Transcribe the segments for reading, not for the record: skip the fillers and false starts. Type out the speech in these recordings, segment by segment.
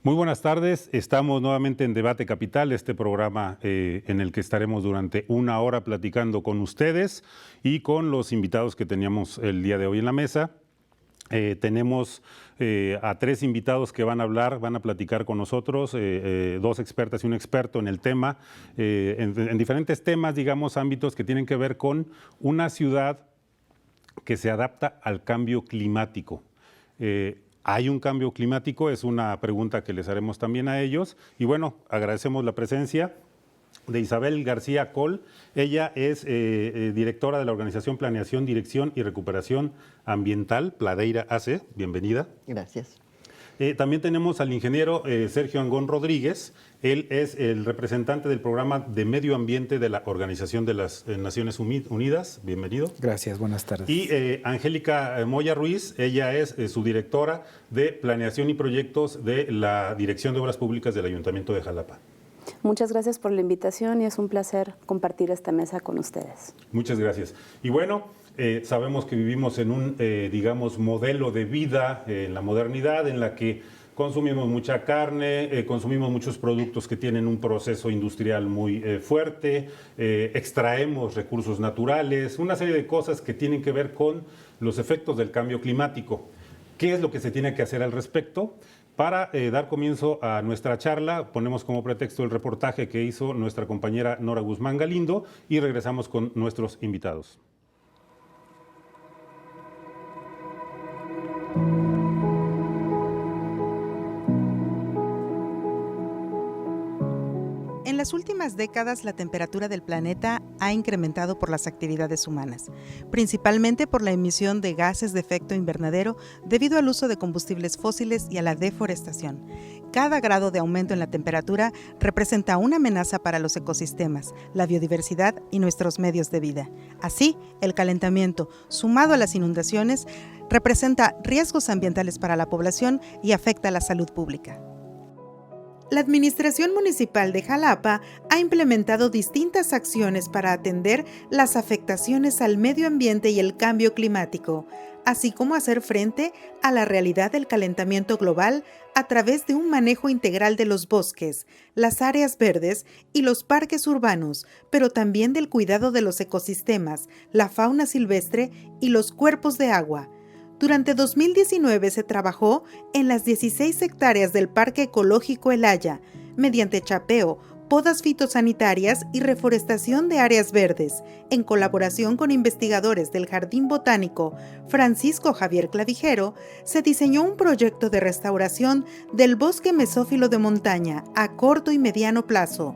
Muy buenas tardes, estamos nuevamente en Debate Capital, este programa en el que estaremos durante una hora platicando con ustedes y con los invitados que teníamos el día de hoy en la mesa. Tenemos a tres invitados que van a platicar con nosotros, dos expertas y un experto en el tema, en diferentes temas, digamos, ámbitos que tienen que ver con una ciudad que se adapta al cambio climático. ¿Hay un cambio climático? Es una pregunta que les haremos también a ellos. Y bueno, agradecemos la presencia de Isabel García Coll. Ella es directora de la organización Planeación, Dirección y Recuperación Ambiental, Pladeira AC. Bienvenida. Gracias. También tenemos al ingeniero Sergio Angón Rodríguez. Él es el representante del programa de medio ambiente de la Organización de las Naciones Unidas. Bienvenido. Gracias, buenas tardes. Y Angélica Moya Ruiz, ella es su directora de Planeación y Proyectos de la Dirección de Obras Públicas del Ayuntamiento de Jalapa. Muchas gracias por la invitación y es un placer compartir esta mesa con ustedes. Muchas gracias. Y bueno, sabemos que vivimos en un, digamos, modelo de vida en la modernidad en la que consumimos mucha carne, consumimos muchos productos que tienen un proceso industrial muy fuerte, extraemos recursos naturales, una serie de cosas que tienen que ver con los efectos del cambio climático. ¿Qué es lo que se tiene que hacer al respecto? Para dar comienzo a nuestra charla, ponemos como pretexto el reportaje que hizo nuestra compañera Nora Guzmán Galindo y regresamos con nuestros invitados. En las últimas décadas, la temperatura del planeta ha incrementado por las actividades humanas, principalmente por la emisión de gases de efecto invernadero debido al uso de combustibles fósiles y a la deforestación. Cada grado de aumento en la temperatura representa una amenaza para los ecosistemas, la biodiversidad y nuestros medios de vida. Así, el calentamiento, sumado a las inundaciones, representa riesgos ambientales para la población y afecta a la salud pública. La Administración Municipal de Jalapa ha implementado distintas acciones para atender las afectaciones al medio ambiente y el cambio climático, así como hacer frente a la realidad del calentamiento global a través de un manejo integral de los bosques, las áreas verdes y los parques urbanos, pero también del cuidado de los ecosistemas, la fauna silvestre y los cuerpos de agua. Durante 2019 se trabajó en las 16 hectáreas del Parque Ecológico El Haya, mediante chapeo, podas fitosanitarias y reforestación de áreas verdes, en colaboración con investigadores del Jardín Botánico Francisco Javier Clavijero, se diseñó un proyecto de restauración del bosque mesófilo de montaña a corto y mediano plazo.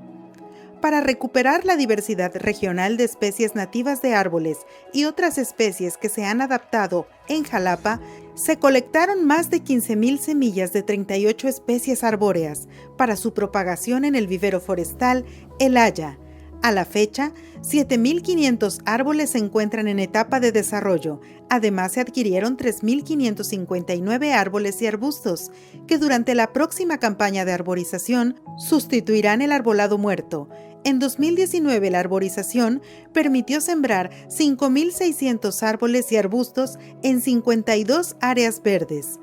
Para recuperar la diversidad regional de especies nativas de árboles y otras especies que se han adaptado en Jalapa, se colectaron más de 15,000 semillas de 38 especies arbóreas para su propagación en el vivero forestal El Haya. A la fecha, 7,500 árboles se encuentran en etapa de desarrollo. Además, se adquirieron 3,559 árboles y arbustos, que durante la próxima campaña de arborización sustituirán el arbolado muerto. En 2019, la arborización permitió sembrar 5,600 árboles y arbustos en 52 áreas verdes.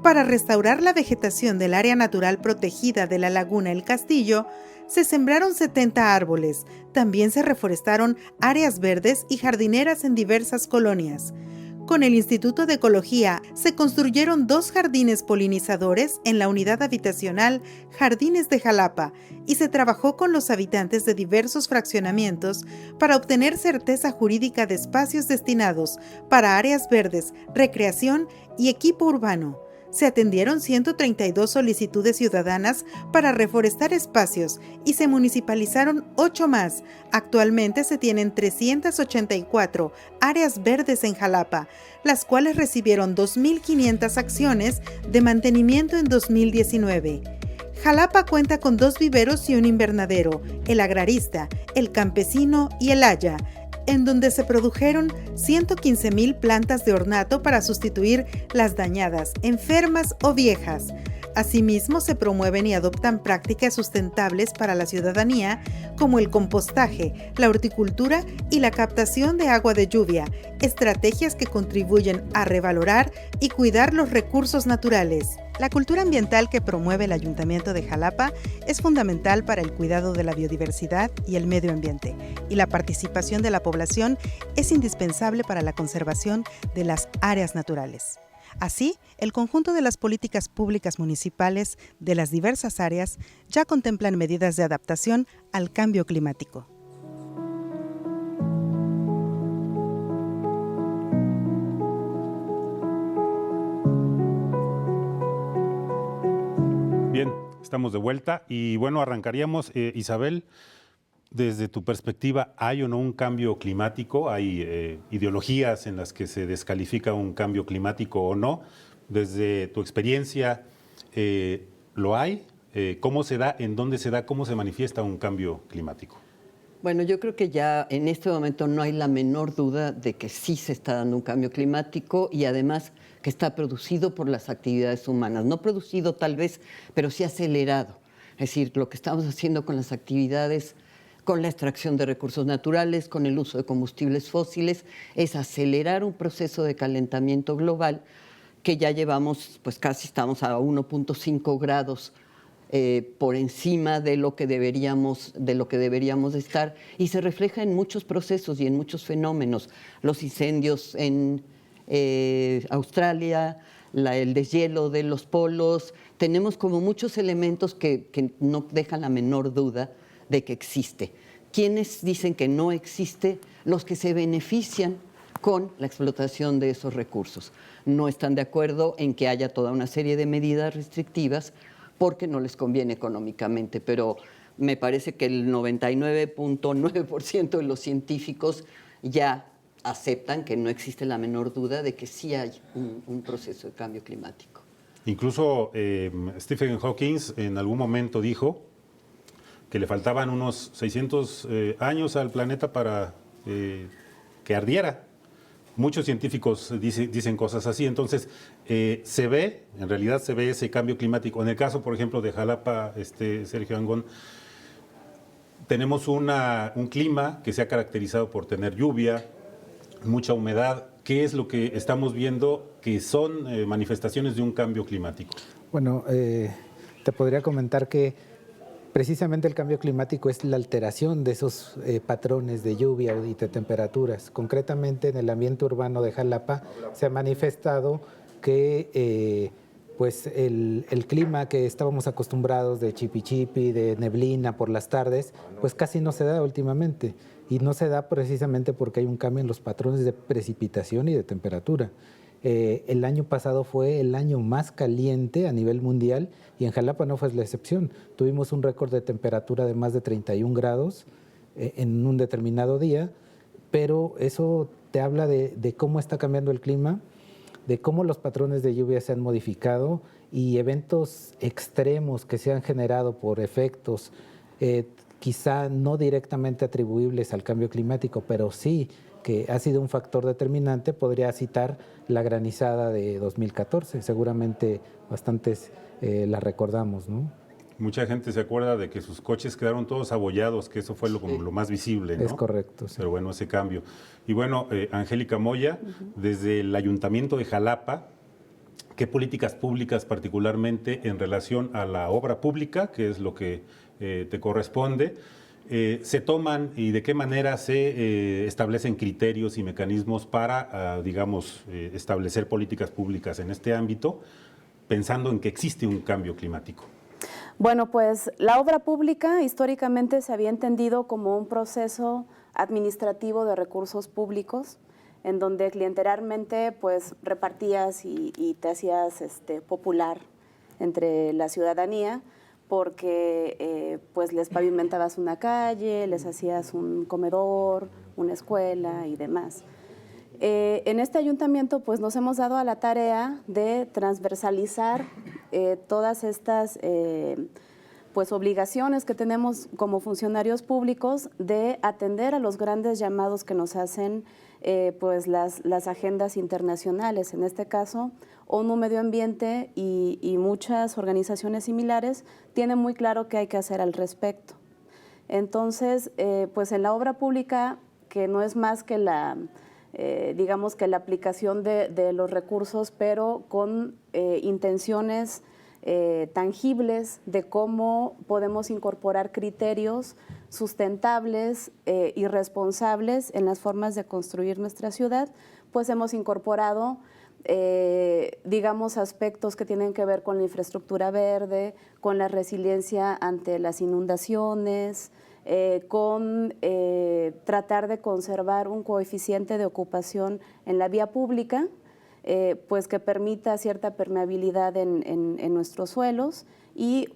Para restaurar la vegetación del área natural protegida de la Laguna El Castillo, se sembraron 70 árboles. También se reforestaron áreas verdes y jardineras en diversas colonias. Con el Instituto de Ecología se construyeron 2 jardines polinizadores en la unidad habitacional Jardines de Jalapa y se trabajó con los habitantes de diversos fraccionamientos para obtener certeza jurídica de espacios destinados para áreas verdes, recreación y equipo urbano. Se atendieron 132 solicitudes ciudadanas para reforestar espacios y se municipalizaron 8 más. Actualmente se tienen 384 áreas verdes en Jalapa, las cuales recibieron 2,500 acciones de mantenimiento en 2019. Jalapa cuenta con 2 viveros y un invernadero, el agrarista, el campesino y el haya, en donde se produjeron 115,000 plantas de ornato para sustituir las dañadas, enfermas o viejas. Asimismo, se promueven y adoptan prácticas sustentables para la ciudadanía, como el compostaje, la horticultura y la captación de agua de lluvia, estrategias que contribuyen a revalorar y cuidar los recursos naturales. La cultura ambiental que promueve el Ayuntamiento de Jalapa es fundamental para el cuidado de la biodiversidad y el medio ambiente, y la participación de la población es indispensable para la conservación de las áreas naturales. Así, el conjunto de las políticas públicas municipales de las diversas áreas ya contemplan medidas de adaptación al cambio climático. Bien, estamos de vuelta y bueno, arrancaríamos, Isabel, desde tu perspectiva, ¿hay o no un cambio climático? ¿Hay ideologías en las que se descalifica un cambio climático o no? Desde tu experiencia, ¿lo hay? ¿Cómo se da? ¿En dónde se da? ¿Cómo se manifiesta un cambio climático? Bueno, yo creo que ya en este momento no hay la menor duda de que sí se está dando un cambio climático y además que está producido por las actividades humanas. No producido tal vez, pero sí acelerado. Es decir, lo que estamos haciendo con las actividades, con la extracción de recursos naturales, con el uso de combustibles fósiles, es acelerar un proceso de calentamiento global que ya llevamos, pues casi estamos a 1.5 grados por encima de lo que deberíamos de estar, y se refleja en muchos procesos y en muchos fenómenos. Los incendios en Australia, el deshielo de los polos, tenemos como muchos elementos que no dejan la menor duda de que existe. ¿Quiénes dicen que no existe? Los que se benefician con la explotación de esos recursos. No están de acuerdo en que haya toda una serie de medidas restrictivas porque no les conviene económicamente, pero me parece que el 99.9% de los científicos ya aceptan que no existe la menor duda de que sí hay un proceso de cambio climático. Incluso Stephen Hawking en algún momento dijo que le faltaban unos 600 años al planeta para que ardiera. Muchos científicos dicen cosas así, entonces en realidad se ve ese cambio climático. En el caso, por ejemplo, de Jalapa, Sergio Angón, tenemos un clima que se ha caracterizado por tener lluvia, mucha humedad. ¿Qué es lo que estamos viendo que son manifestaciones de un cambio climático? Bueno, te podría comentar que precisamente el cambio climático es la alteración de esos patrones de lluvia y de temperaturas. Concretamente en el ambiente urbano de Jalapa se ha manifestado que pues el clima que estábamos acostumbrados de chipi-chipi, de neblina por las tardes, pues casi no se da últimamente. Y no se da precisamente porque hay un cambio en los patrones de precipitación y de temperatura. El año pasado fue el año más caliente a nivel mundial y en Jalapa no fue la excepción. Tuvimos un récord de temperatura de más de 31 grados en un determinado día, pero eso te habla de cómo está cambiando el clima, de cómo los patrones de lluvia se han modificado y eventos extremos que se han generado por efectos quizá no directamente atribuibles al cambio climático, pero sí que ha sido un factor determinante. Podría citar la granizada de 2014, seguramente bastantes la recordamos, ¿no? Mucha gente se acuerda de que sus coches quedaron todos abollados, que eso fue como lo más visible, ¿no? Es correcto, sí. Pero bueno, ese cambio. Y bueno, Angélica Moya, desde el Ayuntamiento de Jalapa, ¿qué políticas públicas particularmente en relación a la obra pública, que es lo que te corresponde, se toman y de qué manera se establecen criterios y mecanismos para, digamos, establecer políticas públicas en este ámbito, pensando en que existe un cambio climático? Bueno, pues la obra pública históricamente se había entendido como un proceso administrativo de recursos públicos, en donde clientelarmente pues repartías y te hacías popular entre la ciudadanía, porque pues les pavimentabas una calle, les hacías un comedor, una escuela y demás. En este ayuntamiento pues nos hemos dado a la tarea de transversalizar todas estas pues obligaciones que tenemos como funcionarios públicos de atender a los grandes llamados que nos hacen pues las agendas internacionales. En este caso, ONU Medio Ambiente y muchas organizaciones similares tienen muy claro qué hay que hacer al respecto. Entonces, pues en la obra pública, que no es más que digamos que la aplicación de los recursos, pero con intenciones tangibles de cómo podemos incorporar criterios sustentables y responsables en las formas de construir nuestra ciudad, pues hemos incorporado digamos, aspectos que tienen que ver con la infraestructura verde, con la resiliencia ante las inundaciones, con tratar de conservar un coeficiente de ocupación en la vía pública, pues que permita cierta permeabilidad en nuestros suelos y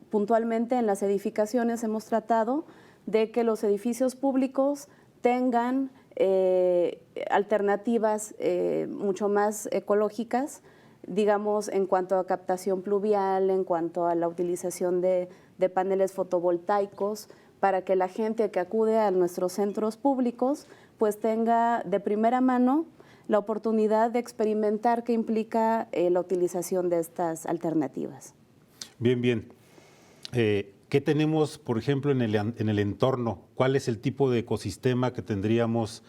puntualmente en las edificaciones hemos tratado de que los edificios públicos tengan alternativas mucho más ecológicas, digamos, en cuanto a captación pluvial, en cuanto a la utilización de paneles fotovoltaicos, para que la gente que acude a nuestros centros públicos pues tenga de primera mano la oportunidad de experimentar qué implica la utilización de estas alternativas. Bien, bien. ¿Qué tenemos, por ejemplo, en el entorno? ¿Cuál es el tipo de ecosistema que tendríamos,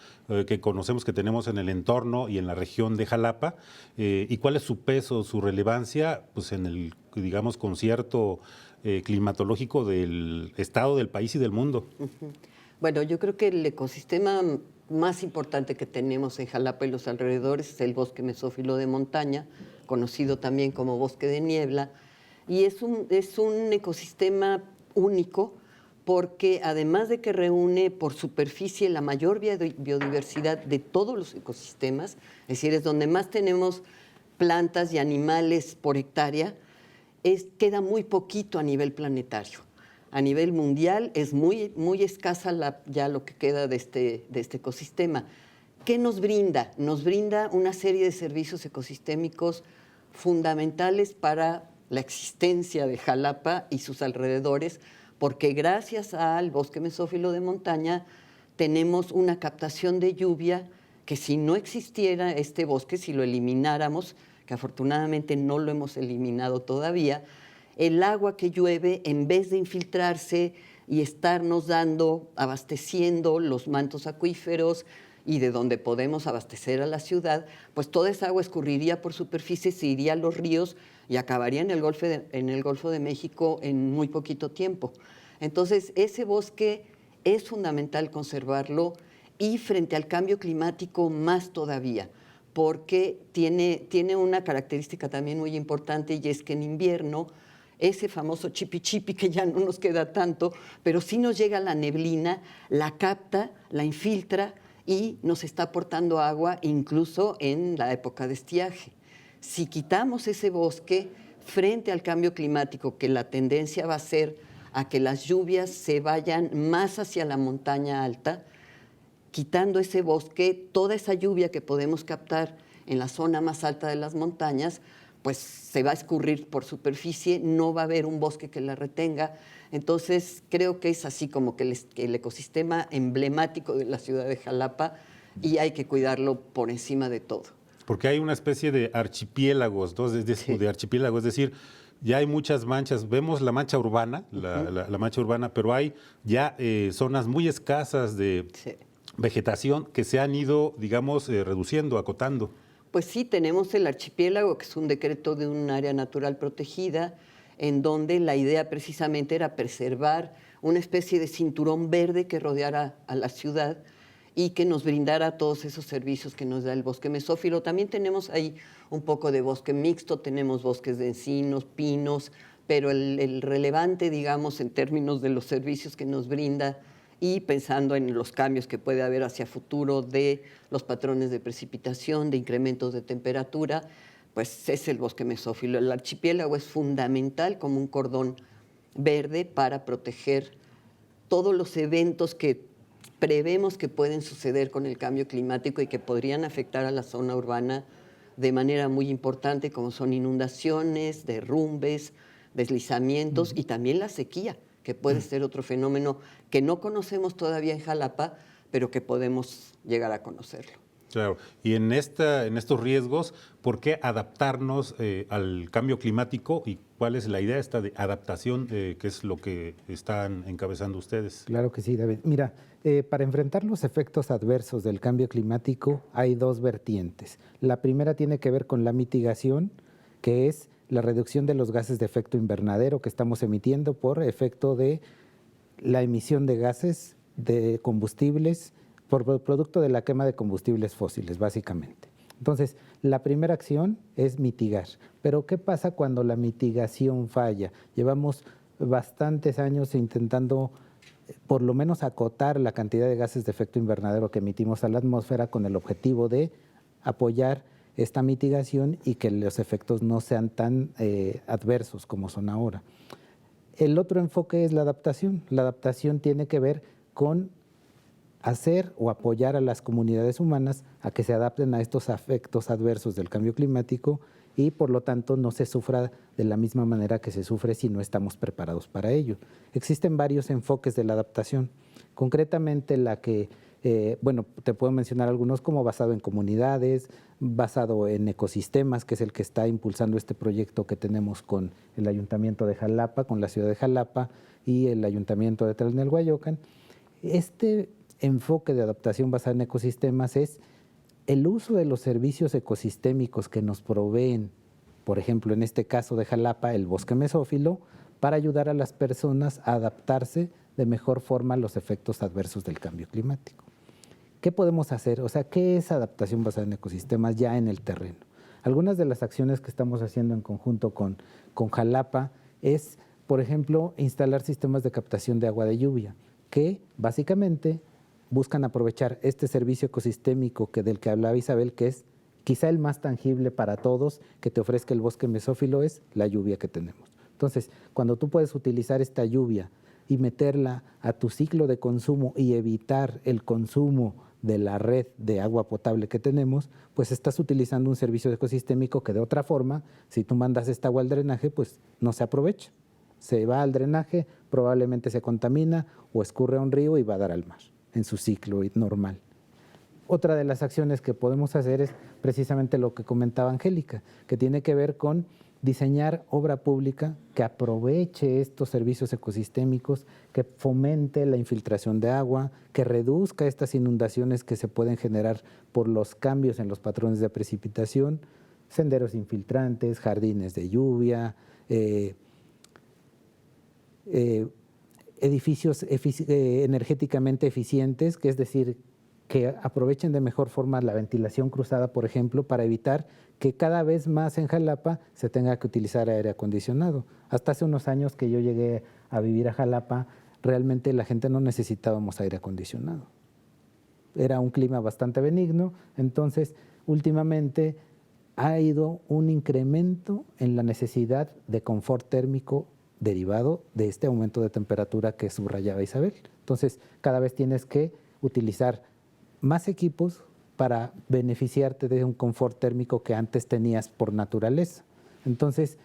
que conocemos que tenemos en el entorno y en la región de Jalapa? ¿Y cuál es su peso, su relevancia, pues en el, digamos, concierto climatológico del estado, del país y del mundo? Bueno, yo creo que el ecosistema más importante que tenemos en Jalapa y los alrededores es el bosque mesófilo de montaña, conocido también como bosque de niebla, y es un ecosistema único porque además de que reúne por superficie la mayor biodiversidad de todos los ecosistemas, es decir, es donde más tenemos plantas y animales por hectárea, queda muy poquito a nivel planetario. A nivel mundial es muy escasa ya lo que queda de este ecosistema. ¿Qué nos brinda? Nos brinda una serie de servicios ecosistémicos fundamentales para la existencia de Jalapa y sus alrededores, porque gracias al bosque mesófilo de montaña tenemos una captación de lluvia que si no existiera este bosque, si lo elimináramos, que afortunadamente no lo hemos eliminado todavía, el agua que llueve, en vez de infiltrarse y estarnos abasteciendo los mantos acuíferos y de donde podemos abastecer a la ciudad, pues toda esa agua escurriría por superficie, se iría a los ríos y acabaría en el Golfo de México en muy poquito tiempo. Entonces, ese bosque es fundamental conservarlo y frente al cambio climático más todavía, porque tiene una característica también muy importante y es que en invierno ese famoso chipi chipi que ya no nos queda tanto, pero sí nos llega la neblina, la capta, la infiltra y nos está aportando agua incluso en la época de estiaje. Si quitamos ese bosque frente al cambio climático, que la tendencia va a ser a que las lluvias se vayan más hacia la montaña alta, quitando ese bosque, toda esa lluvia que podemos captar en la zona más alta de las montañas, pues se va a escurrir por superficie, no va a haber un bosque que la retenga. Entonces, creo que es así como que el ecosistema emblemático de la ciudad de Jalapa y hay que cuidarlo por encima de todo. Porque hay una especie de archipiélagos, ¿no? De archipiélago, es decir, ya hay muchas manchas. Vemos la mancha urbana, la mancha urbana, pero hay ya zonas muy escasas de vegetación que se han ido, digamos, reduciendo, acotando. Pues sí, tenemos el archipiélago, que es un decreto de un área natural protegida, en donde la idea precisamente era preservar una especie de cinturón verde que rodeara a la ciudad y que nos brindara todos esos servicios que nos da el bosque mesófilo. También tenemos ahí un poco de bosque mixto, tenemos bosques de encinos, pinos, pero el relevante, digamos, en términos de los servicios que nos brinda y pensando en los cambios que puede haber hacia futuro de los patrones de precipitación, de incrementos de temperatura, pues es el bosque mesófilo. El archipiélago es fundamental como un cordón verde para proteger todos los eventos que prevemos que pueden suceder con el cambio climático y que podrían afectar a la zona urbana de manera muy importante, como son inundaciones, derrumbes, deslizamientos y también la sequía, que puede ser otro fenómeno que no conocemos todavía en Jalapa, pero que podemos llegar a conocerlo. Claro, y en estos riesgos, ¿por qué adaptarnos al cambio climático y cuál es la idea esta de adaptación, que es lo que están encabezando ustedes? Claro que sí, David. Mira, para enfrentar los efectos adversos del cambio climático hay dos vertientes. La primera tiene que ver con la mitigación, que es la reducción de los gases de efecto invernadero que estamos emitiendo por efecto de la emisión de gases de combustibles, por producto de la quema de combustibles fósiles, básicamente. Entonces, la primera acción es mitigar. Pero, ¿qué pasa cuando la mitigación falla? Llevamos bastantes años intentando por lo menos acotar la cantidad de gases de efecto invernadero que emitimos a la atmósfera con el objetivo de apoyar esta mitigación y que los efectos no sean tan adversos como son ahora. El otro enfoque es la adaptación. La adaptación tiene que ver con hacer o apoyar a las comunidades humanas a que se adapten a estos efectos adversos del cambio climático y por lo tanto no se sufra de la misma manera que se sufre si no estamos preparados para ello. Existen varios enfoques de la adaptación, concretamente la que, te puedo mencionar algunos como basado en comunidades, basado en ecosistemas, que es el que está impulsando este proyecto que tenemos con el Ayuntamiento de Jalapa, con la ciudad de Jalapa y el Ayuntamiento de Tlalnepantla. Este enfoque de adaptación basado en ecosistemas es el uso de los servicios ecosistémicos que nos proveen, por ejemplo, en este caso de Jalapa, el bosque mesófilo, para ayudar a las personas a adaptarse de mejor forma a los efectos adversos del cambio climático. ¿Qué podemos hacer? O sea, ¿qué es adaptación basada en ecosistemas ya en el terreno? Algunas de las acciones que estamos haciendo en conjunto con Jalapa es, por ejemplo, instalar sistemas de captación de agua de lluvia, que básicamente buscan aprovechar este servicio ecosistémico del que hablaba Isabel, que es quizá el más tangible para todos que te ofrezca el bosque mesófilo, es la lluvia que tenemos. Entonces, cuando tú puedes utilizar esta lluvia y meterla a tu ciclo de consumo y evitar el consumo de la red de agua potable que tenemos, pues estás utilizando un servicio ecosistémico que de otra forma, si tú mandas esta agua al drenaje, pues no se aprovecha. Se va al drenaje, probablemente se contamina o escurre a un río y va a dar al mar en su ciclo normal. Otra de las acciones que podemos hacer es precisamente lo que comentaba Angélica, que tiene que ver con diseñar obra pública que aproveche estos servicios ecosistémicos, que fomente la infiltración de agua, que reduzca estas inundaciones que se pueden generar por los cambios en los patrones de precipitación, senderos infiltrantes, jardines de lluvia, edificios energéticamente eficientes, que es decir, que aprovechen de mejor forma la ventilación cruzada, por ejemplo, para evitar que cada vez más en Jalapa se tenga que utilizar aire acondicionado. Hasta hace unos años que yo llegué a vivir a Jalapa, realmente la gente no necesitábamos aire acondicionado. Era un clima bastante benigno, entonces últimamente ha ido un incremento en la necesidad de confort térmico derivado de este aumento de temperatura que subrayaba Isabel. Entonces, cada vez tienes que utilizar más equipos para beneficiarte de un confort térmico que antes tenías por naturaleza. Entonces,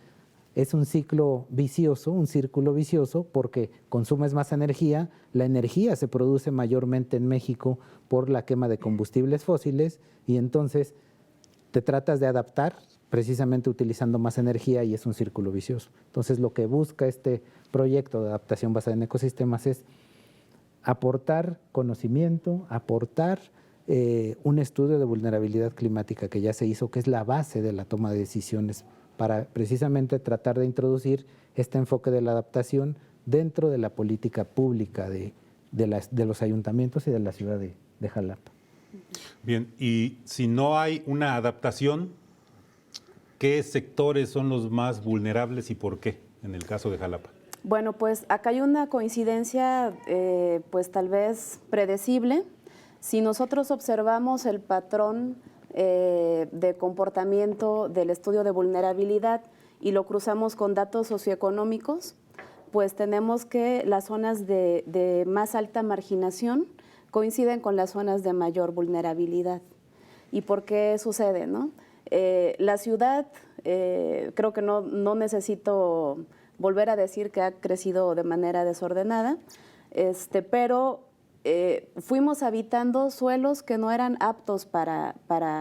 es un ciclo vicioso, un círculo vicioso, porque consumes más energía, la energía se produce mayormente en México por la quema de combustibles fósiles y entonces te tratas de adaptar precisamente utilizando más energía y es un círculo vicioso. Entonces, lo que busca este proyecto de adaptación basada en ecosistemas es aportar conocimiento, aportar un estudio de vulnerabilidad climática que ya se hizo, que es la base de la toma de decisiones para precisamente tratar de introducir este enfoque de la adaptación dentro de la política pública de los ayuntamientos y de la ciudad de Jalapa. Bien, y si no hay una adaptación, ¿qué sectores son los más vulnerables y por qué en el caso de Jalapa? Bueno, pues acá hay una coincidencia, pues tal vez predecible. Si nosotros observamos el patrón de comportamiento del estudio de vulnerabilidad y lo cruzamos con datos socioeconómicos, pues tenemos que las zonas de más alta marginación coinciden con las zonas de mayor vulnerabilidad. ¿Y por qué sucede, no? La ciudad, creo que no necesito volver a decir que ha crecido de manera desordenada, pero fuimos habitando suelos que no eran aptos para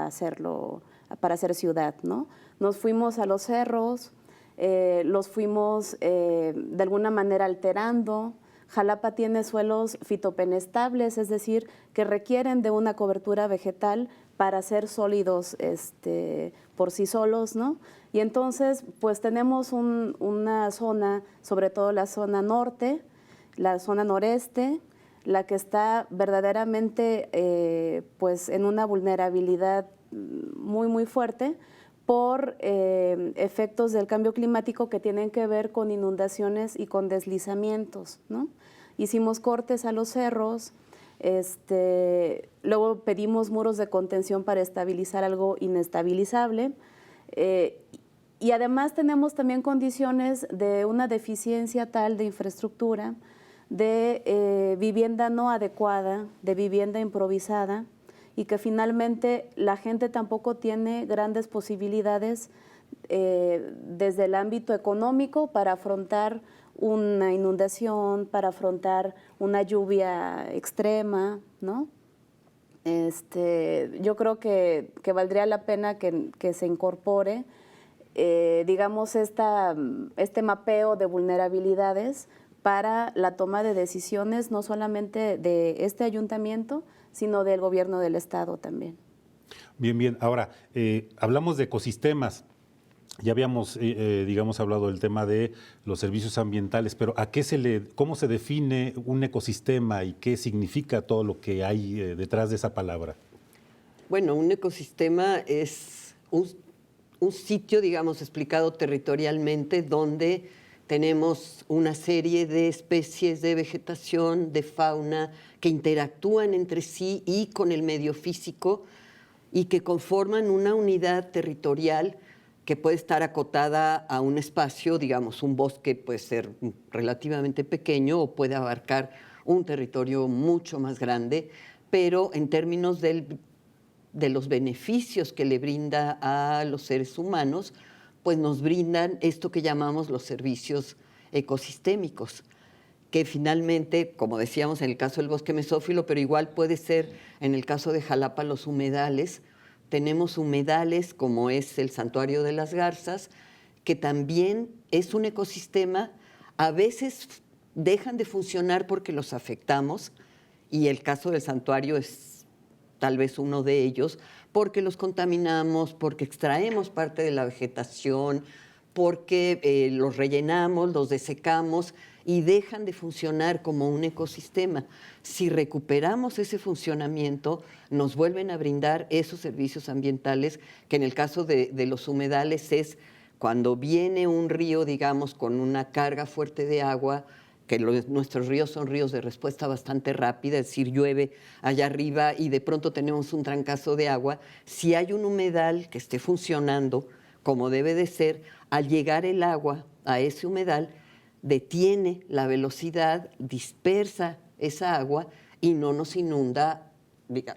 hacer ciudad, ¿no? Nos fuimos a los cerros, los fuimos de alguna manera alterando, Jalapa tiene suelos fitopenestables, es decir, que requieren de una cobertura vegetal para ser sólidos por sí solos, ¿no? Y entonces, pues tenemos una zona, sobre todo la zona norte, la zona noreste, la que está verdaderamente pues en una vulnerabilidad muy, muy fuerte por efectos del cambio climático que tienen que ver con inundaciones y con deslizamientos, ¿no? Hicimos cortes a los cerros, luego pedimos muros de contención para estabilizar algo inestabilizable, y además tenemos también condiciones de una deficiencia tal de infraestructura, de vivienda no adecuada, de vivienda improvisada, y que finalmente la gente tampoco tiene grandes posibilidades desde el ámbito económico para afrontar una inundación, para afrontar una lluvia extrema, ¿no? Yo creo que valdría la pena que se incorpore, digamos, este mapeo de vulnerabilidades para la toma de decisiones, no solamente de este ayuntamiento, sino del gobierno del estado también. Bien, bien. Ahora, hablamos de ecosistemas. Ya habíamos, digamos, hablado del tema de los servicios ambientales, pero ¿cómo se define un ecosistema y qué significa todo lo que hay detrás de esa palabra? Bueno, un ecosistema es un sitio, digamos, explicado territorialmente, donde tenemos una serie de especies de vegetación, de fauna, que interactúan entre sí y con el medio físico y que conforman una unidad territorial que puede estar acotada a un espacio, digamos, un bosque puede ser relativamente pequeño o puede abarcar un territorio mucho más grande, pero en términos de los beneficios que le brinda a los seres humanos, pues nos brindan esto que llamamos los servicios ecosistémicos, que finalmente, como decíamos en el caso del bosque mesófilo, pero igual puede ser en el caso de Jalapa los humedales. Tenemos humedales como es el Santuario de las Garzas, que también es un ecosistema. A veces dejan de funcionar porque los afectamos, y el caso del santuario es tal vez uno de ellos, porque los contaminamos, porque extraemos parte de la vegetación, porque los rellenamos, los desecamos y dejan de funcionar como un ecosistema. Si recuperamos ese funcionamiento, nos vuelven a brindar esos servicios ambientales, que en el caso de los humedales es cuando viene un río, digamos, con una carga fuerte de agua, que nuestros ríos son ríos de respuesta bastante rápida, es decir, llueve allá arriba y de pronto tenemos un trancazo de agua. Si hay un humedal que esté funcionando como debe de ser, al llegar el agua a ese humedal, detiene la velocidad, dispersa esa agua y no nos inunda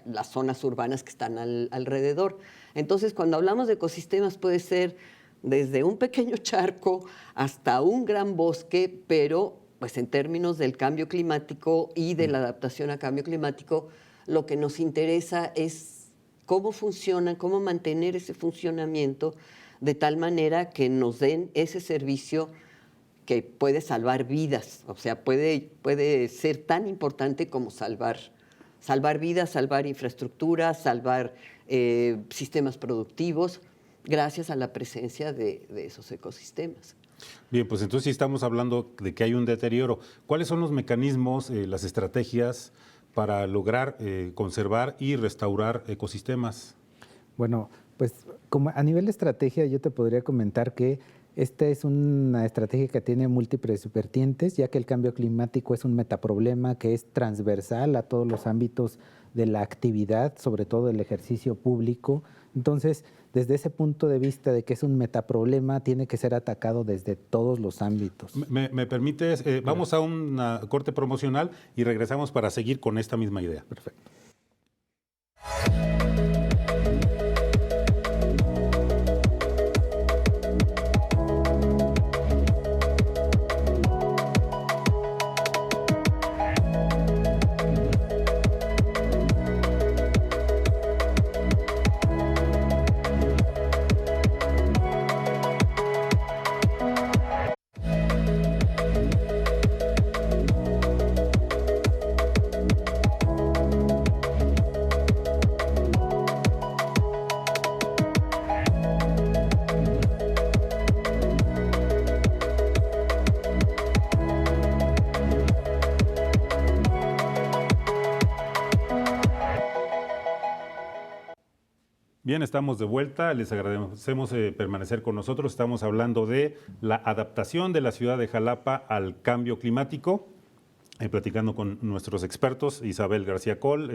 las zonas urbanas que están alrededor. Entonces, cuando hablamos de ecosistemas, puede ser desde un pequeño charco hasta un gran bosque, pero pues en términos del cambio climático y de la adaptación a cambio climático, lo que nos interesa es cómo funcionan, cómo mantener ese funcionamiento de tal manera que nos den ese servicio que puede salvar vidas, o sea, puede ser tan importante como salvar vidas, salvar infraestructura, salvar sistemas productivos, gracias a la presencia de esos ecosistemas. Bien, pues entonces sí estamos hablando de que hay un deterioro. ¿Cuáles son los mecanismos, las estrategias para lograr conservar y restaurar ecosistemas? Bueno, pues como a nivel de estrategia yo te podría comentar que esta es una estrategia que tiene múltiples vertientes, ya que el cambio climático es un metaproblema que es transversal a todos los ámbitos de la actividad, sobre todo el ejercicio público. Entonces, desde ese punto de vista de que es un metaproblema, tiene que ser atacado desde todos los ámbitos. ¿Me permites? Vamos a un corte promocional y regresamos para seguir con esta misma idea. Perfecto. Bien, estamos de vuelta. Les agradecemos permanecer con nosotros. Estamos hablando de la adaptación de la ciudad de Jalapa al cambio climático, platicando con nuestros expertos, Isabel García Coll,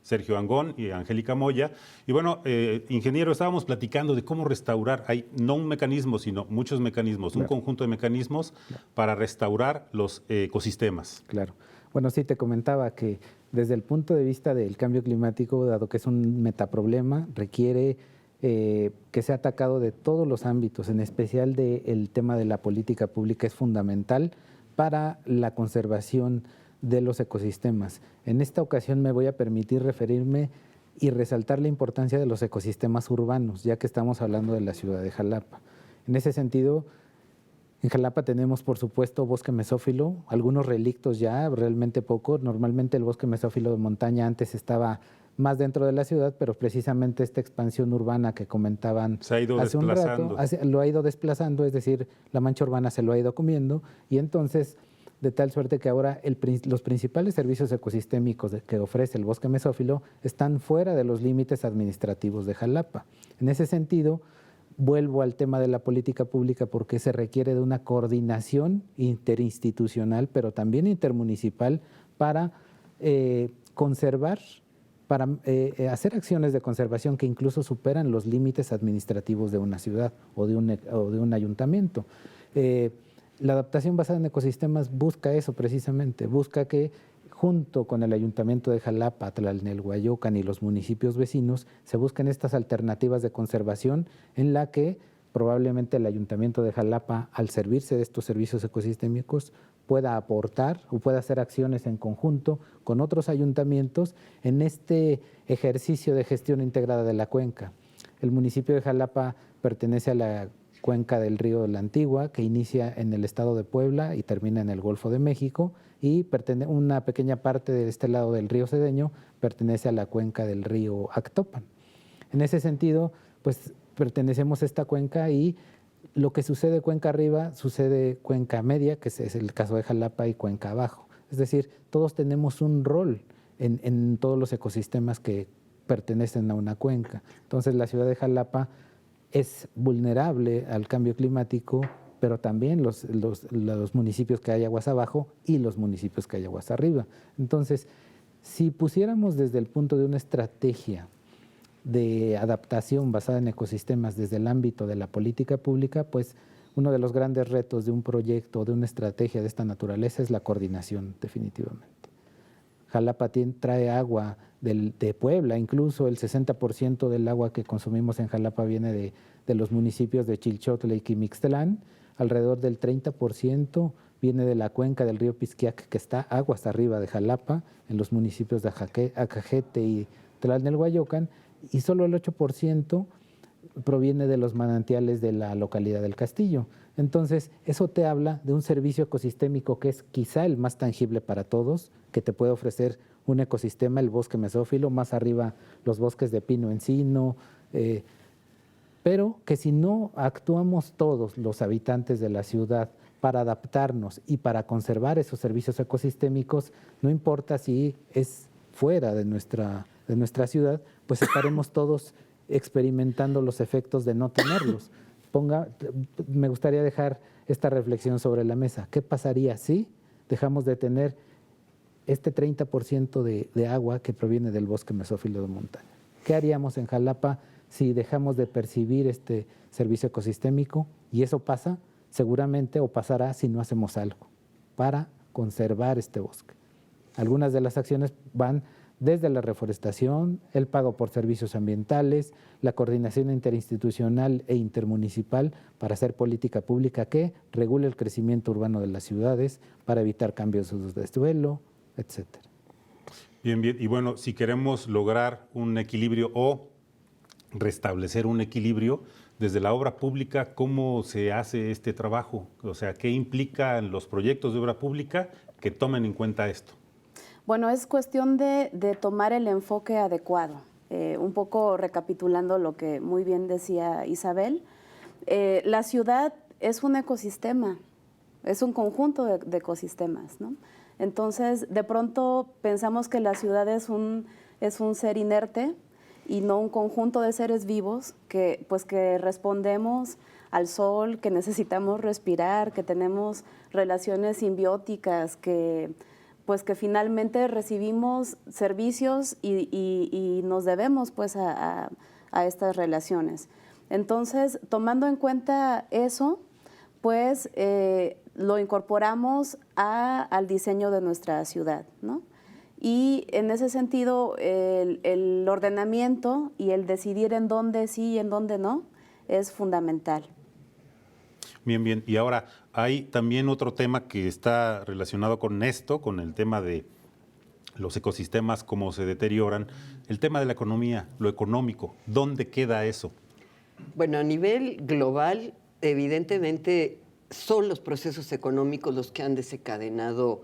Sergio Angón y Angélica Moya. Y bueno, ingeniero, estábamos platicando de cómo restaurar. Hay no un mecanismo, sino muchos mecanismos, claro, un conjunto de mecanismos, claro, para restaurar los ecosistemas. Claro. Bueno, sí, te comentaba que desde el punto de vista del cambio climático, dado que es un metaproblema, requiere que sea atacado de todos los ámbitos, en especial del tema de la política pública es fundamental para la conservación de los ecosistemas. En esta ocasión me voy a permitir referirme y resaltar la importancia de los ecosistemas urbanos, ya que estamos hablando de la ciudad de Jalapa. En ese sentido, en Jalapa tenemos, por supuesto, bosque mesófilo, algunos relictos ya, realmente poco. Normalmente el bosque mesófilo de montaña antes estaba más dentro de la ciudad, pero precisamente esta expansión urbana que comentaban hace un rato, lo ha ido desplazando, es decir, la mancha urbana se lo ha ido comiendo, y entonces, de tal suerte que ahora los principales servicios ecosistémicos que ofrece el bosque mesófilo están fuera de los límites administrativos de Jalapa. En ese sentido, vuelvo al tema de la política pública porque se requiere de una coordinación interinstitucional, pero también intermunicipal para conservar, para hacer acciones de conservación que incluso superan los límites administrativos de una ciudad o de un ayuntamiento. La adaptación basada en ecosistemas busca eso precisamente, busca que junto con el Ayuntamiento de Jalapa, Tlalnelhuayocan y los municipios vecinos, se busquen estas alternativas de conservación en la que probablemente el Ayuntamiento de Jalapa, al servirse de estos servicios ecosistémicos, pueda aportar o pueda hacer acciones en conjunto con otros ayuntamientos en este ejercicio de gestión integrada de la cuenca. El municipio de Jalapa pertenece a la cuenca del río de la Antigua, que inicia en el estado de Puebla y termina en el Golfo de México, y una pequeña parte de este lado del río Cedeño pertenece a la cuenca del río Actopan. En ese sentido, pues pertenecemos a esta cuenca y lo que sucede cuenca arriba, sucede cuenca media, que es el caso de Jalapa, y cuenca abajo. Es decir, todos tenemos un rol en todos los ecosistemas que pertenecen a una cuenca. Entonces, la ciudad de Jalapa es vulnerable al cambio climático, pero también los municipios que hay aguas abajo y los municipios que hay aguas arriba. Entonces, si pusiéramos desde el punto de una estrategia de adaptación basada en ecosistemas desde el ámbito de la política pública, pues uno de los grandes retos de un proyecto, de una estrategia de esta naturaleza es la coordinación, definitivamente. Jalapa trae agua de Puebla, incluso el 60% del agua que consumimos en Jalapa viene de los municipios de Chilchotla y Quimixtlán, alrededor del 30% viene de la cuenca del río Pisquiac, que está aguas arriba de Jalapa, en los municipios de Acajete y Tlalnelhuayocan, y solo el 8% proviene de los manantiales de la localidad del Castillo. Entonces, eso te habla de un servicio ecosistémico que es quizá el más tangible para todos, que te puede ofrecer un ecosistema, el bosque mesófilo, más arriba los bosques de pino-encino, pero que si no actuamos todos los habitantes de la ciudad para adaptarnos y para conservar esos servicios ecosistémicos, no importa si es fuera de nuestra ciudad, pues estaremos todos experimentando los efectos de no tenerlos. Me gustaría dejar esta reflexión sobre la mesa. ¿Qué pasaría si dejamos de tener este 30% de agua que proviene del bosque mesófilo de montaña? ¿Qué haríamos en Jalapa si dejamos de percibir este servicio ecosistémico? Y eso pasa seguramente, o pasará si no hacemos algo para conservar este bosque. Algunas de las acciones van desde la reforestación, el pago por servicios ambientales, la coordinación interinstitucional e intermunicipal para hacer política pública que regule el crecimiento urbano de las ciudades, para evitar cambios de suelo, etcétera. Bien, bien. Y bueno, si queremos lograr un equilibrio o restablecer un equilibrio, desde la obra pública, ¿cómo se hace este trabajo? O sea, ¿qué implican los proyectos de obra pública que tomen en cuenta esto? Bueno, es cuestión de tomar el enfoque adecuado. Un poco recapitulando lo que muy bien decía Isabel, la ciudad es un ecosistema, es un conjunto de ecosistemas, ¿no? Entonces, de pronto pensamos que la ciudad es un ser inerte y no un conjunto de seres vivos que respondemos al sol, que necesitamos respirar, que tenemos relaciones simbióticas, que finalmente recibimos servicios y nos debemos pues a estas relaciones. Entonces, tomando en cuenta eso, pues lo incorporamos al diseño de nuestra ciudad, ¿no? Y en ese sentido, el ordenamiento y el decidir en dónde sí y en dónde no es fundamental. Bien, bien. Y ahora hay también otro tema que está relacionado con esto, con el tema de los ecosistemas, cómo se deterioran, el tema de la economía, lo económico. ¿Dónde queda eso? Bueno, a nivel global, evidentemente son los procesos económicos los que han desencadenado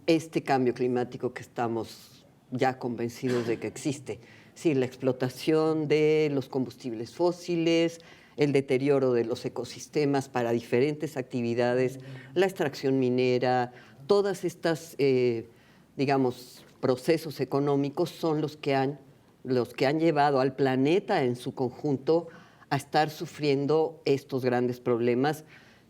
este cambio climático que estamos ya convencidos de que existe. Sí, la explotación de los combustibles fósiles, el deterioro de los ecosistemas para diferentes actividades, la extracción minera, todas estas, digamos, procesos económicos son los que han llevado al planeta en su conjunto a estar sufriendo estos grandes problemas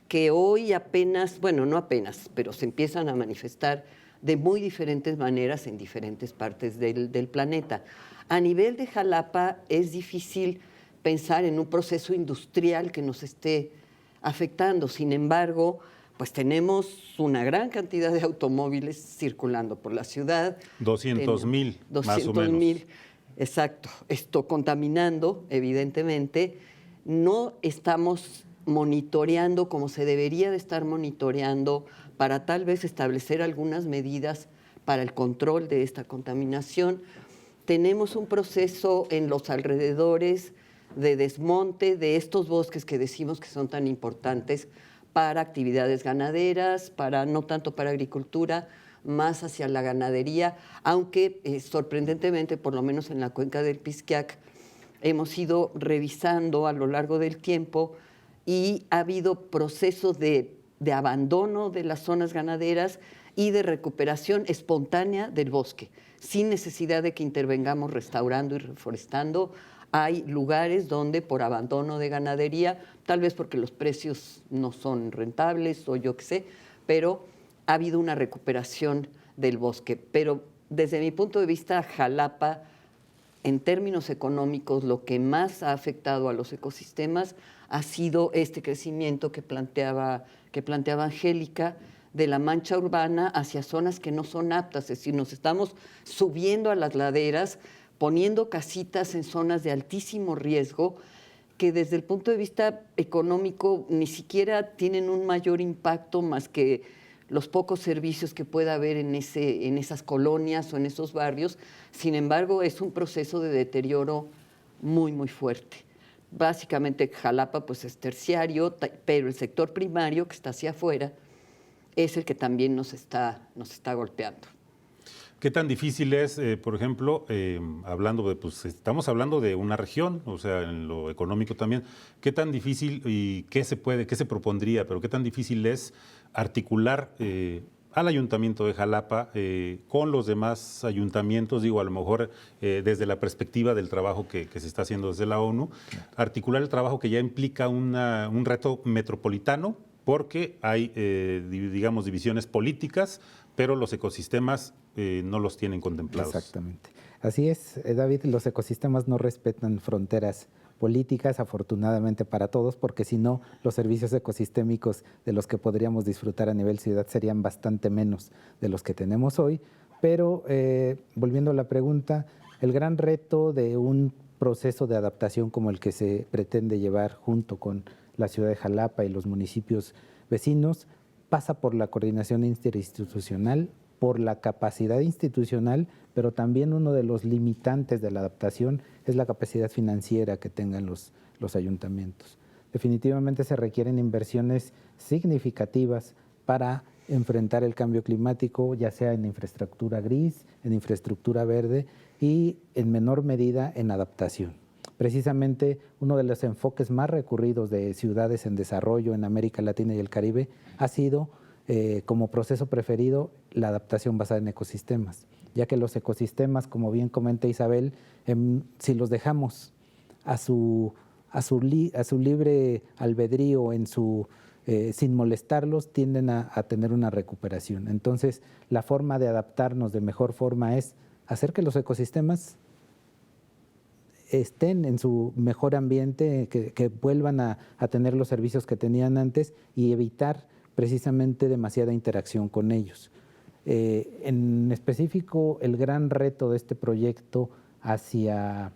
que hoy apenas, bueno, no apenas, pero se empiezan a manifestar de muy diferentes maneras en diferentes partes del planeta. A nivel de Jalapa es difícil pensar en un proceso industrial que nos esté afectando. Sin embargo, pues tenemos una gran cantidad de automóviles circulando por la ciudad. 200,000, más o menos. 200,000, exacto. Esto contaminando, evidentemente. No estamos monitoreando como se debería de estar monitoreando para tal vez establecer algunas medidas para el control de esta contaminación. Tenemos un proceso en los alrededores de desmonte de estos bosques que decimos que son tan importantes para actividades ganaderas, no tanto para agricultura, más hacia la ganadería, aunque sorprendentemente, por lo menos en la cuenca del Pisquiac, hemos ido revisando a lo largo del tiempo y ha habido procesos de abandono de las zonas ganaderas y de recuperación espontánea del bosque, sin necesidad de que intervengamos restaurando y reforestando. Hay lugares donde por abandono de ganadería, tal vez porque los precios no son rentables o yo qué sé, pero ha habido una recuperación del bosque. Pero desde mi punto de vista, Jalapa, en términos económicos, lo que más ha afectado a los ecosistemas ha sido este crecimiento que planteaba Angélica, de la mancha urbana hacia zonas que no son aptas, es decir, nos estamos subiendo a las laderas, poniendo casitas en zonas de altísimo riesgo, que desde el punto de vista económico ni siquiera tienen un mayor impacto más que los pocos servicios que pueda haber en esas colonias o en esos barrios. Sin embargo, es un proceso de deterioro muy, muy fuerte. Básicamente Jalapa pues es terciario, pero el sector primario que está hacia afuera es el que también nos está golpeando. ¿Qué tan difícil es, por ejemplo, estamos hablando de una región, o sea, en lo económico también, qué tan difícil y qué se propondría, pero qué tan difícil es articular al Ayuntamiento de Jalapa con los demás ayuntamientos, digo, a lo mejor desde la perspectiva del trabajo que se está haciendo desde la ONU, articular el trabajo que ya implica un reto metropolitano, porque hay, digamos, divisiones políticas, pero los ecosistemas no los tienen contemplados. Exactamente. Así es, David, los ecosistemas no respetan fronteras políticas, afortunadamente para todos, porque si no, los servicios ecosistémicos de los que podríamos disfrutar a nivel ciudad serían bastante menos de los que tenemos hoy. Pero, volviendo a la pregunta, el gran reto de un proceso de adaptación como el que se pretende llevar junto con la ciudad de Jalapa y los municipios vecinos pasa por la coordinación interinstitucional, por la capacidad institucional, pero también uno de los limitantes de la adaptación es la capacidad financiera que tengan los ayuntamientos. Definitivamente se requieren inversiones significativas para enfrentar el cambio climático, ya sea en infraestructura gris, en infraestructura verde y en menor medida en adaptación. Precisamente uno de los enfoques más recurridos de ciudades en desarrollo en América Latina y el Caribe ha sido como proceso preferido la adaptación basada en ecosistemas. ya que los ecosistemas, como bien comenta Isabel, si los dejamos a su libre albedrío, sin molestarlos, tienden a tener una recuperación. Entonces, la forma de adaptarnos de mejor forma es hacer que los ecosistemas estén en su mejor ambiente, que vuelvan a tener los servicios que tenían antes y evitar precisamente demasiada interacción con ellos. En específico, el gran reto de este proyecto hacia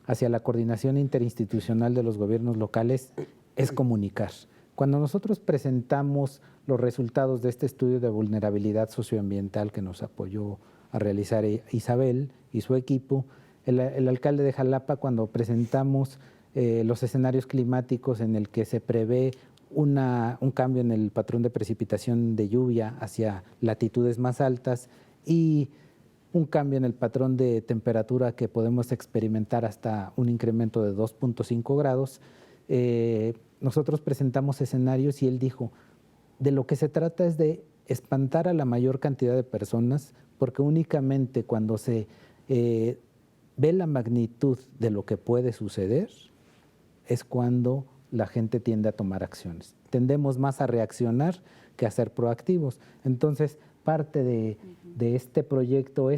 la coordinación interinstitucional de los gobiernos locales es comunicar. Cuando nosotros presentamos los resultados de este estudio de vulnerabilidad socioambiental que nos apoyó a realizar Isabel y su equipo, el alcalde de Jalapa, cuando presentamos los escenarios climáticos en el que se prevé un cambio en el patrón de precipitación de lluvia hacia latitudes más altas y un cambio en el patrón de temperatura que podemos experimentar hasta un incremento de 2.5 grados, nosotros presentamos escenarios y él dijo, de lo que se trata es de espantar a la mayor cantidad de personas, porque únicamente cuando se ve la magnitud de lo que puede suceder, es cuando la gente tiende a tomar acciones. Tendemos más a reaccionar que a ser proactivos. Entonces, parte de este proyecto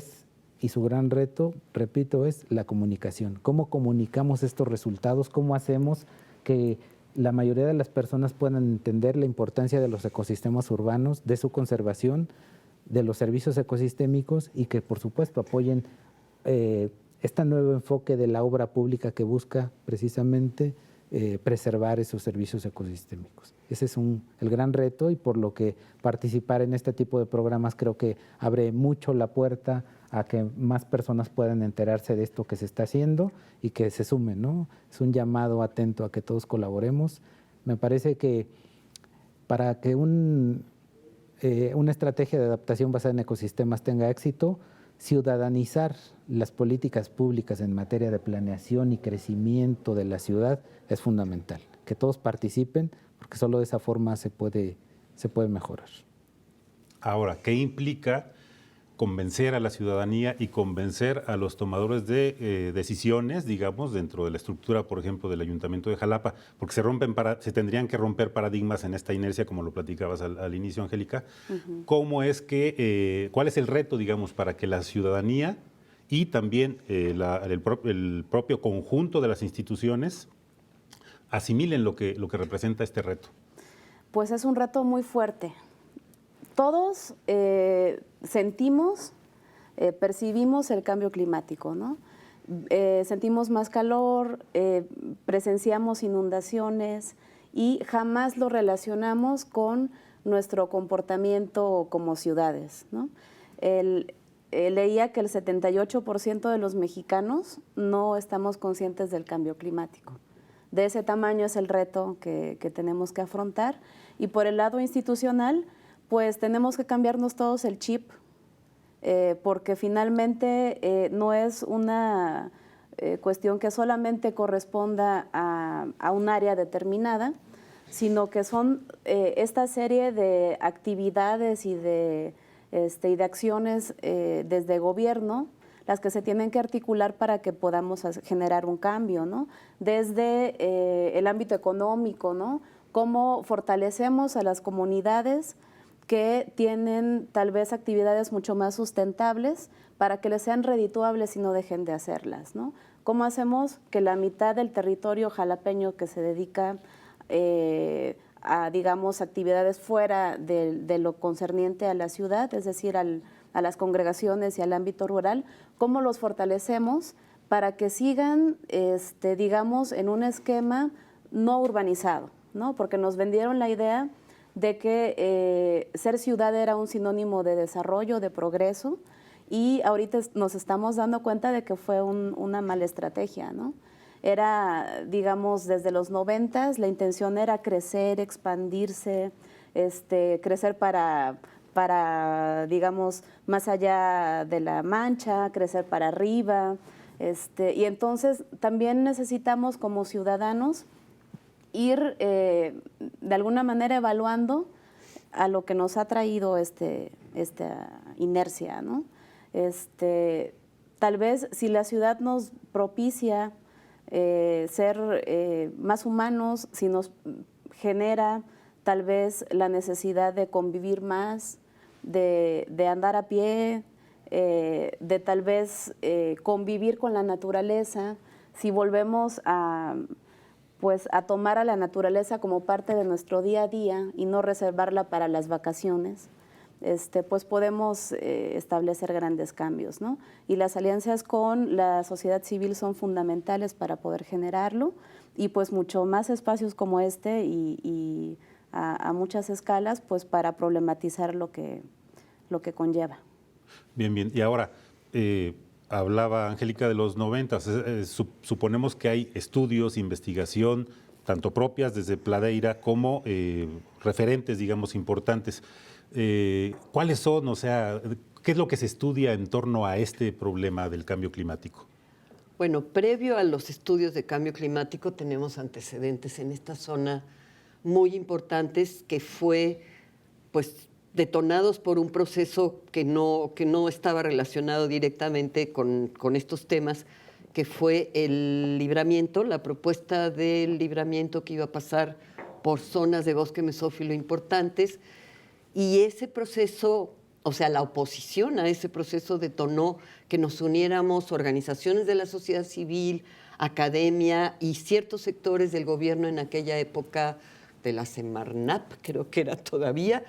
y su gran reto, repito, es la comunicación. ¿Cómo comunicamos estos resultados? ¿Cómo hacemos que la mayoría de las personas puedan entender la importancia de los ecosistemas urbanos, de su conservación, de los servicios ecosistémicos y que, por supuesto, apoyen este nuevo enfoque de la obra pública que busca precisamente preservar esos servicios ecosistémicos? Ese es el gran reto y por lo que participar en este tipo de programas creo que abre mucho la puerta a que más personas puedan enterarse de esto que se está haciendo y que se sumen, ¿no? Es un llamado atento a que todos colaboremos. Me parece que para que una estrategia de adaptación basada en ecosistemas tenga éxito, ciudadanizar las políticas públicas en materia de planeación y crecimiento de la ciudad es fundamental. Que todos participen, porque solo de esa forma se puede mejorar. Ahora, ¿qué implica convencer a la ciudadanía y convencer a los tomadores de decisiones, digamos, dentro de la estructura, por ejemplo, del Ayuntamiento de Jalapa? Porque se tendrían que romper paradigmas en esta inercia, como lo platicabas al inicio, Angélica. Uh-huh. ¿Cuál es el reto, digamos, para que la ciudadanía y también el propio conjunto de las instituciones asimilen lo que representa este reto? Pues es un reto muy fuerte. Todos sentimos, percibimos el cambio climático, ¿no? Sentimos más calor, presenciamos inundaciones y jamás lo relacionamos con nuestro comportamiento como ciudades, ¿no? Leía que el 78% de los mexicanos no estamos conscientes del cambio climático. De ese tamaño es el reto que tenemos que afrontar. Y por el lado institucional, pues tenemos que cambiarnos todos el chip, porque finalmente no es una cuestión que solamente corresponda a un área determinada, sino que son esta serie de actividades y de acciones desde gobierno las que se tienen que articular para que podamos generar un cambio, ¿no? Desde el ámbito económico, ¿no? Cómo fortalecemos a las comunidades que tienen tal vez actividades mucho más sustentables para que les sean redituables y no dejen de hacerlas, ¿no? ¿Cómo hacemos que la mitad del territorio jalapeño que se dedica a, digamos, actividades fuera de lo concerniente a la ciudad, es decir, a las congregaciones y al ámbito rural, cómo los fortalecemos para que sigan, digamos, en un esquema no urbanizado, ¿no? Porque nos vendieron la idea de que ser ciudad era un sinónimo de desarrollo, de progreso, y ahorita nos estamos dando cuenta de que fue una mala estrategia, ¿no? Era, digamos, desde los 90s, la intención era crecer, expandirse, crecer para, digamos, más allá de la mancha, crecer para arriba, y entonces también necesitamos como ciudadanos ir de alguna manera evaluando a lo que nos ha traído esta inercia, ¿no? Tal vez si la ciudad nos propicia ser más humanos, si nos genera tal vez la necesidad de convivir más, de andar a pie, de tal vez convivir con la naturaleza, si volvemos a tomar a la naturaleza como parte de nuestro día a día y no reservarla para las vacaciones, pues podemos establecer grandes cambios, ¿no? Y las alianzas con la sociedad civil son fundamentales para poder generarlo, y pues mucho más espacios como este y a muchas escalas, pues para problematizar lo que conlleva. Bien, bien. Y ahora, hablaba Angélica de los 90, suponemos que hay estudios, investigación, tanto propias desde Pladeira como referentes, digamos, importantes. ¿Cuáles son? O sea, ¿qué es lo que se estudia en torno a este problema del cambio climático? Bueno, previo a los estudios de cambio climático tenemos antecedentes en esta zona muy importantes que fue, pues, detonados por un proceso que no estaba relacionado directamente con estos temas, que fue el libramiento, la propuesta del libramiento que iba a pasar por zonas de bosque mesófilo importantes, y ese proceso, o sea, la oposición a ese proceso detonó que nos uniéramos organizaciones de la sociedad civil, academia y ciertos sectores del gobierno en aquella época de la Semarnap, creo que era todavía,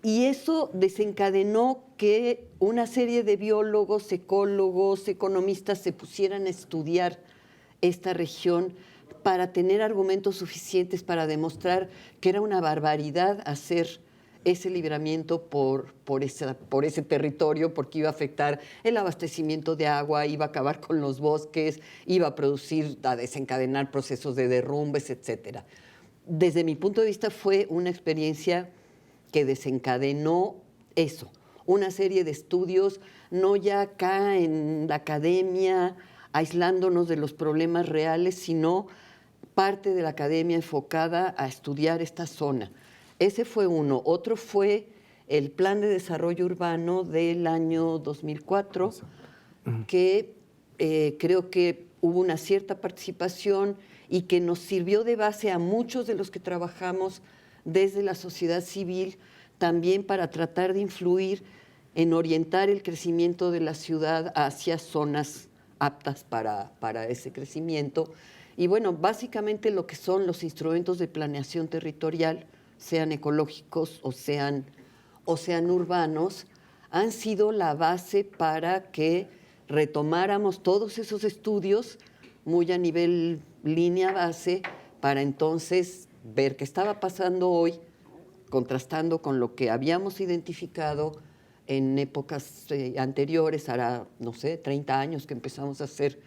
y eso desencadenó que una serie de biólogos, ecólogos, economistas se pusieran a estudiar esta región para tener argumentos suficientes para demostrar que era una barbaridad hacer ese libramiento por ese territorio, porque iba a afectar el abastecimiento de agua, iba a acabar con los bosques, iba a desencadenar procesos de derrumbes, etcétera. Desde mi punto de vista fue una experiencia que desencadenó eso, una serie de estudios, no ya acá en la academia, aislándonos de los problemas reales, sino parte de la academia enfocada a estudiar esta zona. Ese fue uno. Otro fue el Plan de Desarrollo Urbano del año 2004, que creo que hubo una cierta participación y que nos sirvió de base a muchos de los que trabajamos desde la sociedad civil, también para tratar de influir en orientar el crecimiento de la ciudad hacia zonas aptas para ese crecimiento. Y bueno, básicamente lo que son los instrumentos de planeación territorial, sean ecológicos o sean urbanos, han sido la base para que retomáramos todos esos estudios muy a nivel línea base, para entonces ver qué estaba pasando hoy, contrastando con lo que habíamos identificado en épocas anteriores, hará, no sé, 30 años que empezamos a hacer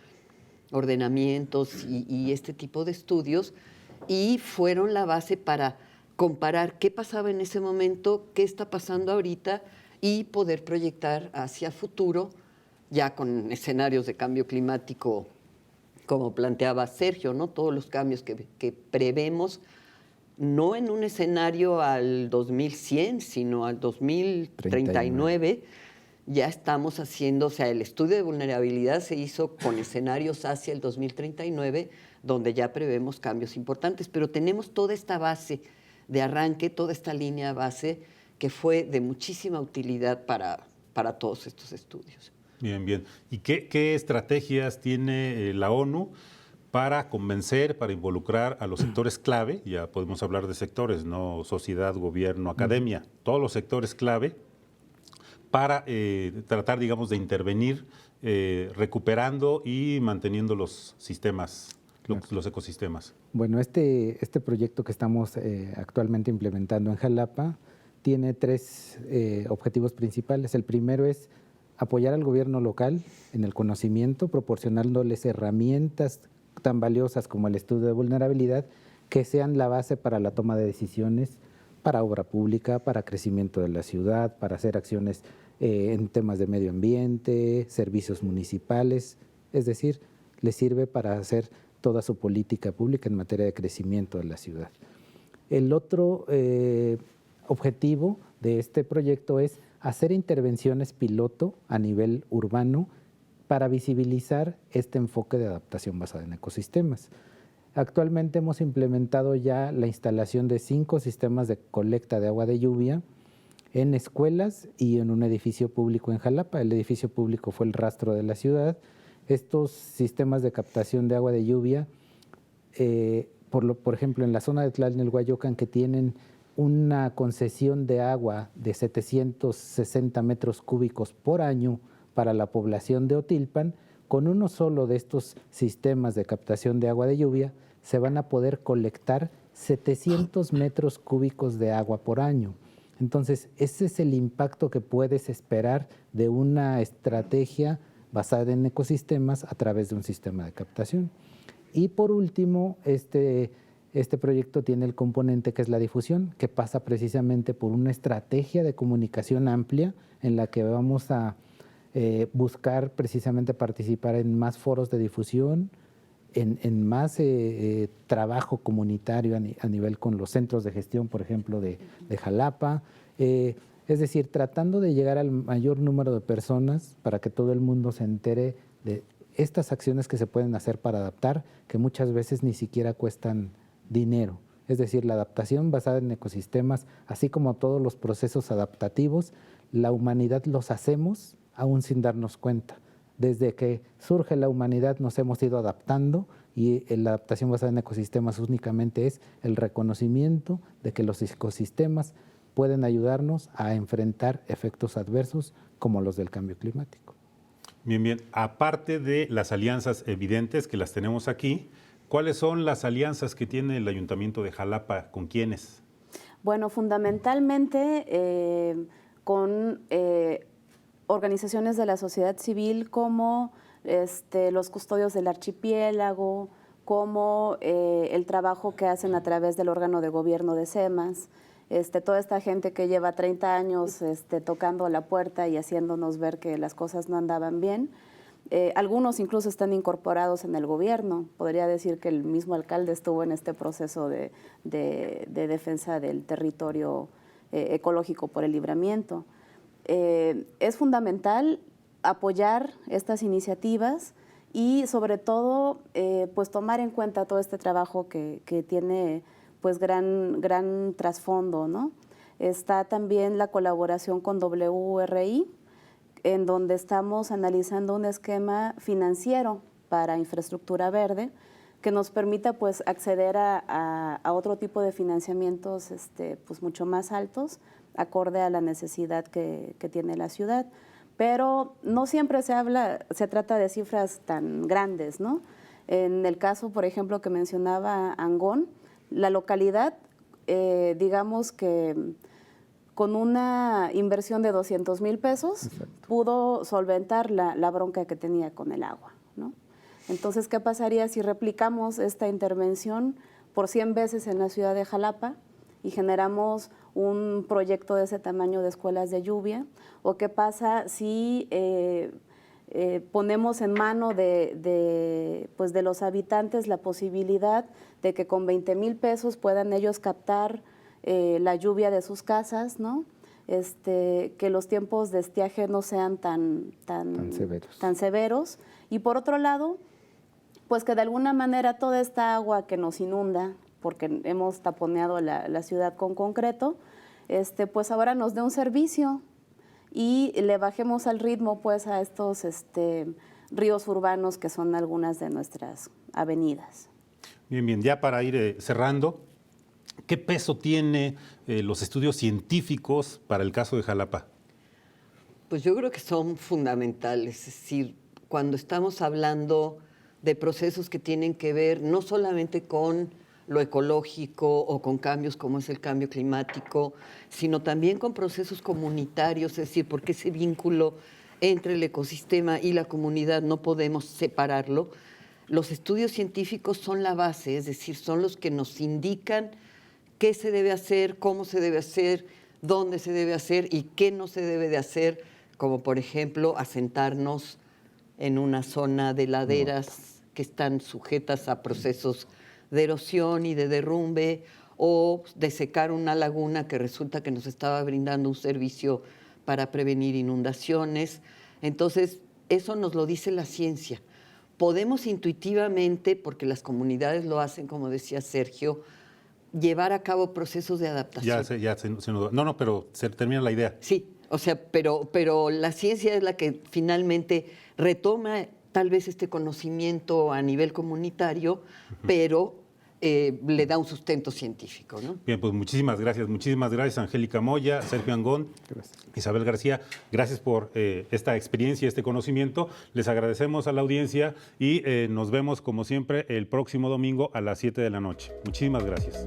ordenamientos y este tipo de estudios, y fueron la base para comparar qué pasaba en ese momento, qué está pasando ahorita, y poder proyectar hacia futuro, ya con escenarios de cambio climático, como planteaba Sergio, ¿no? Todos los cambios que prevemos, no en un escenario al 2100, sino al 2039, ya estamos haciendo, o sea, el estudio de vulnerabilidad se hizo con escenarios hacia el 2039, donde ya prevemos cambios importantes, pero tenemos toda esta base de arranque, toda esta línea base que fue de muchísima utilidad para todos estos estudios. Bien, bien. ¿Y qué estrategias tiene la ONU para convencer, para involucrar a los sectores clave? Ya podemos hablar de sectores, no sociedad, gobierno, academia, todos los sectores clave, para tratar, digamos, de intervenir recuperando y manteniendo los sistemas, los ecosistemas. Bueno, este proyecto que estamos actualmente implementando en Jalapa tiene tres objetivos principales. El primero es apoyar al gobierno local en el conocimiento, proporcionándoles herramientas tan valiosas como el estudio de vulnerabilidad, que sean la base para la toma de decisiones, para obra pública, para crecimiento de la ciudad, para hacer acciones en temas de medio ambiente, servicios municipales, es decir, les sirve para hacer toda su política pública en materia de crecimiento de la ciudad. El otro objetivo de este proyecto es hacer intervenciones piloto a nivel urbano para visibilizar este enfoque de adaptación basada en ecosistemas. Actualmente hemos implementado ya la instalación de 5 sistemas de colecta de agua de lluvia en escuelas y en un edificio público en Jalapa. El edificio público fue el rastro de la ciudad. Estos sistemas de captación de agua de lluvia, por ejemplo, en la zona de Tlalnelhuayocan, que tienen una concesión de agua de 760 metros cúbicos por año para la población de Otilpan, con uno solo de estos sistemas de captación de agua de lluvia se van a poder colectar 700 metros cúbicos de agua por año. Entonces, ese es el impacto que puedes esperar de una estrategia basada en ecosistemas a través de un sistema de captación. Y por último, este proyecto tiene el componente que es la difusión, que pasa precisamente por una estrategia de comunicación amplia en la que vamos a buscar precisamente participar en más foros de difusión, en más trabajo comunitario a nivel con los centros de gestión, por ejemplo, de Jalapa. Es decir, tratando de llegar al mayor número de personas para que todo el mundo se entere de estas acciones que se pueden hacer para adaptar, que muchas veces ni siquiera cuestan dinero. Es decir, la adaptación basada en ecosistemas, así como todos los procesos adaptativos, la humanidad los hacemos aún sin darnos cuenta. Desde que surge la humanidad nos hemos ido adaptando y la adaptación basada en ecosistemas únicamente es el reconocimiento de que los ecosistemas pueden ayudarnos a enfrentar efectos adversos como los del cambio climático. Bien, bien. Aparte de las alianzas evidentes que las tenemos aquí, ¿cuáles son las alianzas que tiene el Ayuntamiento de Jalapa? ¿Con quiénes? Bueno, fundamentalmente con organizaciones de la sociedad civil como los custodios del archipiélago, como el trabajo que hacen a través del órgano de gobierno de CEMAS, toda esta gente que lleva 30 años tocando la puerta y haciéndonos ver que las cosas no andaban bien. Algunos incluso están incorporados en el gobierno. Podría decir que el mismo alcalde estuvo en este proceso de defensa del territorio ecológico por el libramiento. Es fundamental apoyar estas iniciativas y sobre todo pues tomar en cuenta todo este trabajo que tiene pues gran trasfondo, ¿no? Está también la colaboración con WRI, en donde estamos analizando un esquema financiero para infraestructura verde que nos permita pues acceder a otro tipo de financiamientos pues mucho más altos, acorde a la necesidad que tiene la ciudad. Pero no siempre se trata de cifras tan grandes, ¿no? En el caso, por ejemplo, que mencionaba Angón, la localidad, digamos que con una inversión de 200,000 pesos, pudo solventar la bronca que tenía con el agua, ¿no? Entonces, ¿qué pasaría si replicamos esta intervención por 100 veces en la ciudad de Jalapa y generamos un proyecto de ese tamaño de escuelas de lluvia? ¿O qué pasa si ponemos en mano de los habitantes la posibilidad de que con 20,000 pesos puedan ellos captar la lluvia de sus casas, ¿no? Que los tiempos de estiaje no sean tan severos. Y por otro lado, pues que de alguna manera toda esta agua que nos inunda, porque hemos taponeado la ciudad con concreto, pues ahora nos dé un servicio y le bajemos al ritmo pues a estos ríos urbanos que son algunas de nuestras avenidas. Bien, bien, ya para ir cerrando, ¿qué peso tiene los estudios científicos para el caso de Jalapa? Pues yo creo que son fundamentales, es decir, cuando estamos hablando de procesos que tienen que ver no solamente con lo ecológico o con cambios como es el cambio climático, sino también con procesos comunitarios, es decir, porque ese vínculo entre el ecosistema y la comunidad no podemos separarlo. Los estudios científicos son la base, es decir, son los que nos indican qué se debe hacer, cómo se debe hacer, dónde se debe hacer y qué no se debe de hacer, como por ejemplo asentarnos en una zona de laderas que están sujetas a procesos de erosión y de derrumbe, o de secar una laguna que resulta que nos estaba brindando un servicio para prevenir inundaciones. Entonces, eso nos lo dice la ciencia. Podemos intuitivamente, porque las comunidades lo hacen, como decía Sergio, llevar a cabo procesos de adaptación. No, pero se termina la idea. Sí, o sea, pero la ciencia es la que finalmente retoma tal vez este conocimiento a nivel comunitario, pero le da un sustento científico, ¿no? Bien, pues muchísimas gracias Angélica Moya, Sergio Angón, Isabel García, gracias por esta experiencia, este conocimiento. Les agradecemos a la audiencia y nos vemos como siempre el próximo domingo a las 7 de la noche. Muchísimas gracias.